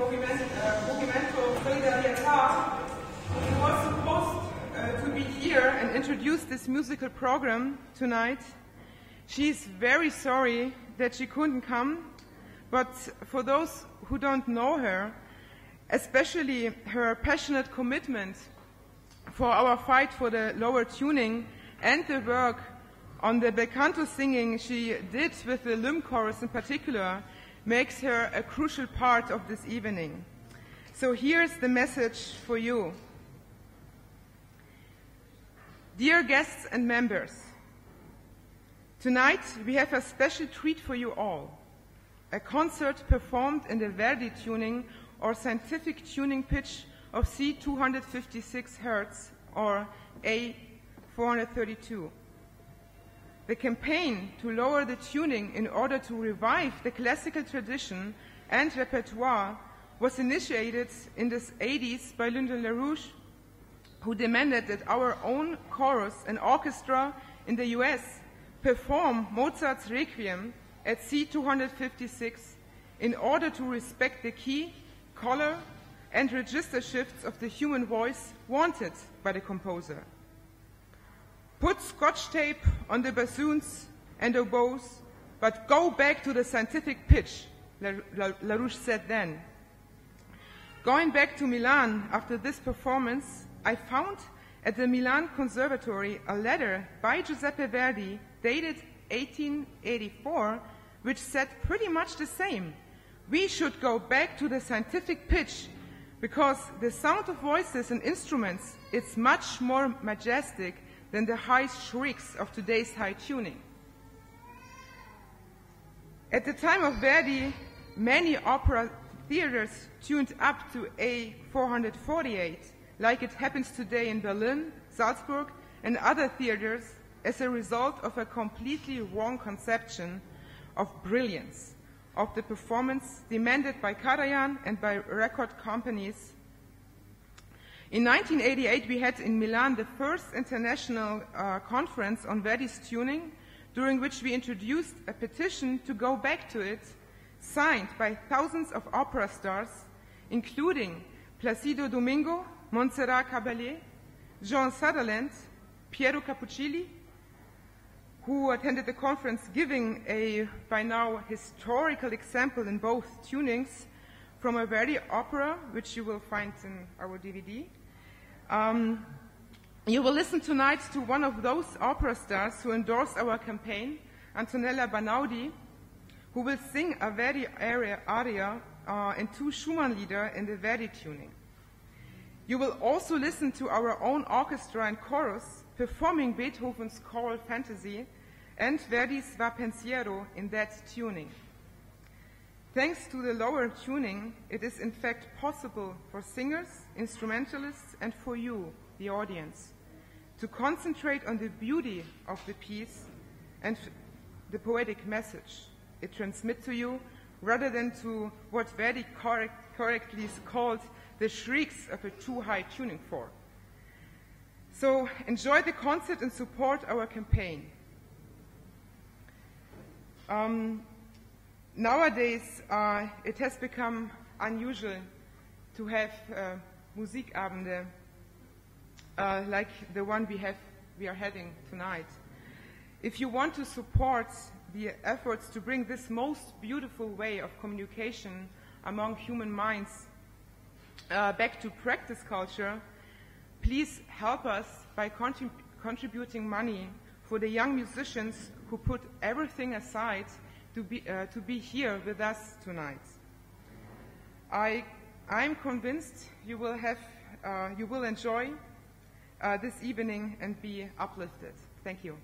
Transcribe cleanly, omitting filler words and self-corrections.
Movimento Solidarietà. He was supposed to be here and introduce this musical program tonight. She's very sorry that she couldn't come, but for those who don't know her, especially her passionate commitment for our fight for the lower tuning and the work on the bel canto singing she did with the Lüm chorus in particular, makes her a crucial part of this evening. So here's the message for you. Dear guests and members, tonight we have a special treat for you all. A concert performed in the Verdi tuning or scientific tuning pitch of C 256 Hz or A 432. The campaign to lower the tuning in order to revive the classical tradition and repertoire was initiated in the 80s by Lyndon LaRouche, who demanded that our own chorus and orchestra in the US perform Mozart's Requiem at C 256 in order to respect the key, color, and register shifts of the human voice wanted by the composer. Put scotch tape on the bassoons and oboes, but go back to the scientific pitch, LaRouche said then. Going back to Milan after this performance, I found at the Milan Conservatory a letter by Giuseppe Verdi dated 1884, which said pretty much the same. We should go back to the scientific pitch because the sound of voices and instruments is much more majestic than the high shrieks of today's high tuning. At the time of Verdi, many opera theaters tuned up to A448, like it happens today in Berlin, Salzburg, and other theaters as a result of a completely wrong conception of brilliance of the performance demanded by Karajan and by record companies. In 1988, we had in Milan the first international conference on Verdi's tuning, during which we introduced a petition to go back to it, signed by thousands of opera stars, including Placido Domingo, Montserrat Caballé, Jean Sutherland, Piero Cappuccilli, who attended the conference, giving a, by now, historical example in both tunings from a Verdi opera, which you will find in our DVD. You will listen tonight to one of those opera stars who endorsed our campaign, Antonella Banaudi, who will sing a Verdi aria and two Schumann lieder in the Verdi tuning. You will also listen to our own orchestra and chorus performing Beethoven's Choral Fantasy and Verdi's Pensiero in that tuning. Thanks to the lower tuning, it is in fact possible for singers, instrumentalists, and for you, the audience, to concentrate on the beauty of the piece and the poetic message it transmits to you, rather than to what Verdi correctly is called the shrieks of a too high tuning fork. So enjoy the concert and support our campaign. Nowadays, it has become unusual to have Musikabende like the one we are having tonight. If you want to support the efforts to bring this most beautiful way of communication among human minds back to practice culture, please help us by contributing money for the young musicians who put everything aside to be here with us tonight. I'm convinced you will enjoy this evening and be uplifted. Thank you.